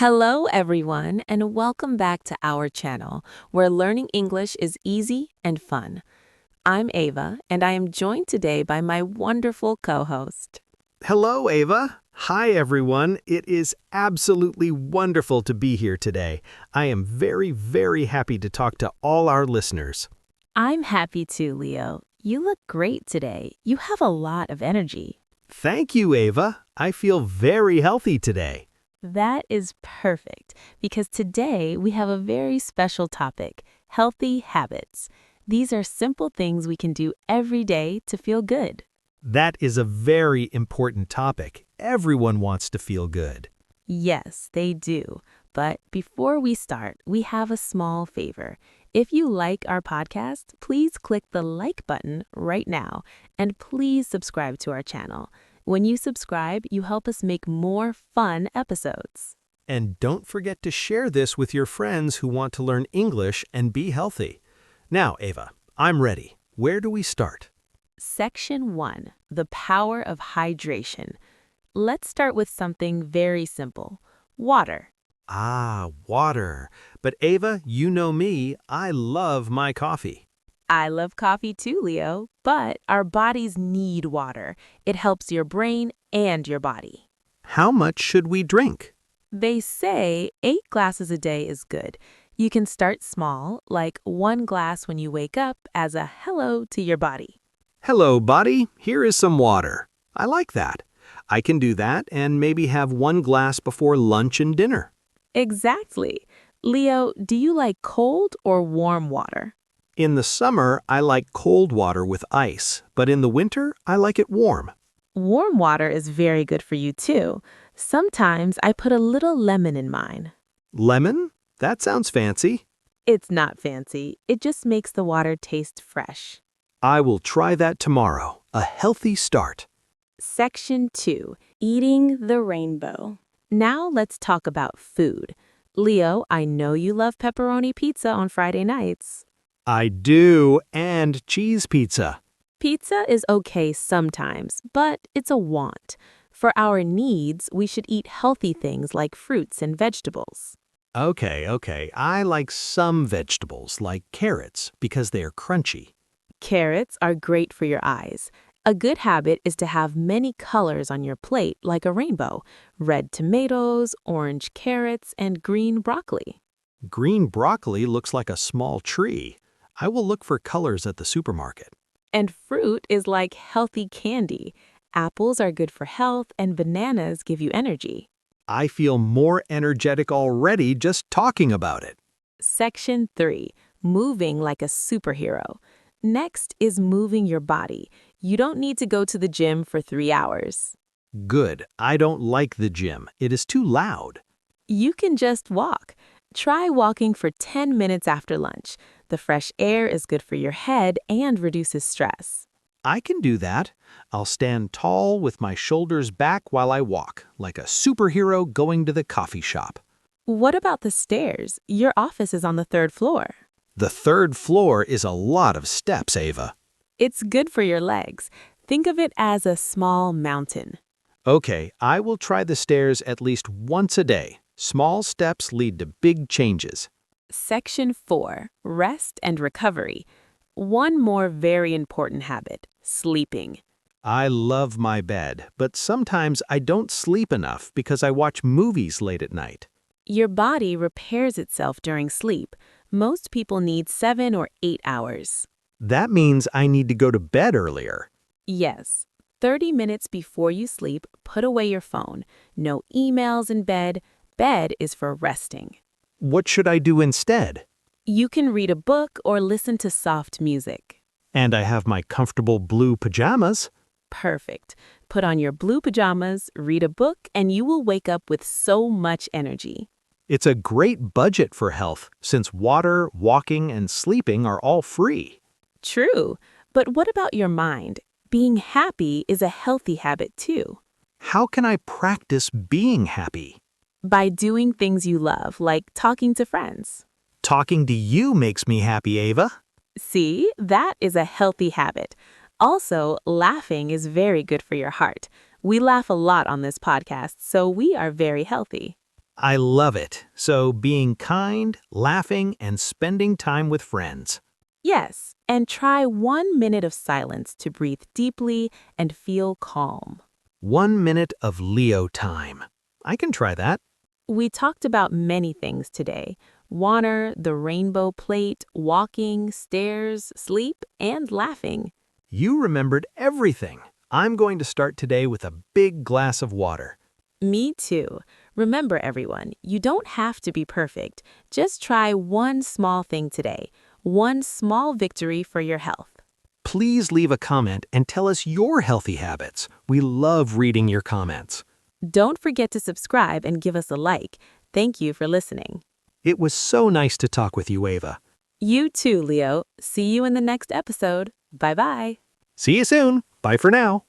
Hello, everyone, and welcome back to our channel, where learning English is easy and fun. I'm Ava, and I am joined today by my wonderful co-host. Hello, Ava. Hi, everyone. It is absolutely wonderful to be here today. I am very happy to talk to all our listeners. I'm happy too, Leo. You look great today. You have a lot of energy. Thank you, Ava. I feel very healthy today. That is perfect, because today we have a very special topic, healthy habits. These are simple things we can do every day to feel good. That is a very important topic. Everyone wants to feel good. Yes, they do. But before we start, we have a small favor. If you like our podcast, please click the like button right now, and please subscribe to our channel. When you subscribe, you help us make more fun episodes. And don't forget to share this with your friends who want to learn English and be healthy. Now, Ava, I'm ready. Where do we start? Section 1, the power of hydration. Let's start with something very simple, water. Water. But Ava, you know me, I love my coffee. I love coffee too, Leo, but our bodies need water. It helps your brain and your body. How much should we drink? They say 8 glasses a day is good. You can start small, like 1 glass when you wake up as a hello to your body. Hello, body. Here is some water. I like that. I can do that and maybe have 1 glass before lunch and dinner. Exactly. Leo, do you like cold or warm water? In the summer, I like cold water with ice, but in the winter, I like it warm. Warm water is very good for you too. Sometimes I put a little lemon in mine. Lemon? That sounds fancy. It's not fancy. It just makes the water taste fresh. I will try that tomorrow. A healthy start. Section 2, eating the rainbow. Now let's talk about food. Leo, I know you love pepperoni pizza on Friday nights. I do, and cheese pizza. Pizza is okay sometimes, but it's a want. For our needs, we should eat healthy things like fruits and vegetables. Okay. I like some vegetables, like carrots, because they are crunchy. Carrots are great for your eyes. A good habit is to have many colors on your plate, like a rainbow: red tomatoes, orange carrots, and green broccoli. Green broccoli looks like a small tree. I will look for colors at the supermarket. And fruit is like healthy candy. Apples are good for health, and bananas give you energy. I feel more energetic already just talking about it. Section 3, moving like a superhero. Next is moving your body. You don't need to go to the gym for 3 hours. Good. I don't like the gym. It is too loud. You can just walk. Try walking for 10 minutes after lunch. The fresh air is good for your head and reduces stress. I can do that. I'll stand tall with my shoulders back while I walk, like a superhero going to the coffee shop. What about the stairs? Your office is on the 3rd floor. The 3rd floor is a lot of steps, Ava. It's good for your legs. Think of it as a small mountain. Okay, I will try the stairs at least once a day. Small steps lead to big changes. Section 4, rest and recovery. One more very important habit, sleeping. I love my bed, but sometimes I don't sleep enough because I watch movies late at night. Your body repairs itself during sleep. Most people need 7 or 8 hours. That means I need to go to bed earlier. Yes. 30 minutes before you sleep, put away your phone. No emails in bed. Bed is for resting. What should I do instead? You can read a book or listen to soft music. And I have my comfortable blue pajamas. Perfect. Put on your blue pajamas, read a book, and you will wake up with so much energy. It's a great budget for health, since water, walking, and sleeping are all free. True. But what about your mind? Being happy is a healthy habit too. How can I practice being happy? By doing things you love, like talking to friends. Talking to you makes me happy, Ava. See, that is a healthy habit. Also, laughing is very good for your heart. We laugh a lot on this podcast, so we are very healthy. I love it. So being kind, laughing, and spending time with friends. Yes, and try 1 minute of silence to breathe deeply and feel calm. 1 minute of Leo time. I can try that. We talked about many things today: water, the rainbow plate, walking, stairs, sleep, and laughing. You remembered everything. I'm going to start today with a big glass of water. Me too. Remember, everyone, you don't have to be perfect. Just try one small thing today, one small victory for your health. Please leave a comment and tell us your healthy habits. We love reading your comments. Don't forget to subscribe and give us a like. Thank you for listening. It was so nice to talk with you, Ava. You too, Leo. See you in the next episode. Bye-bye. See you soon. Bye for now.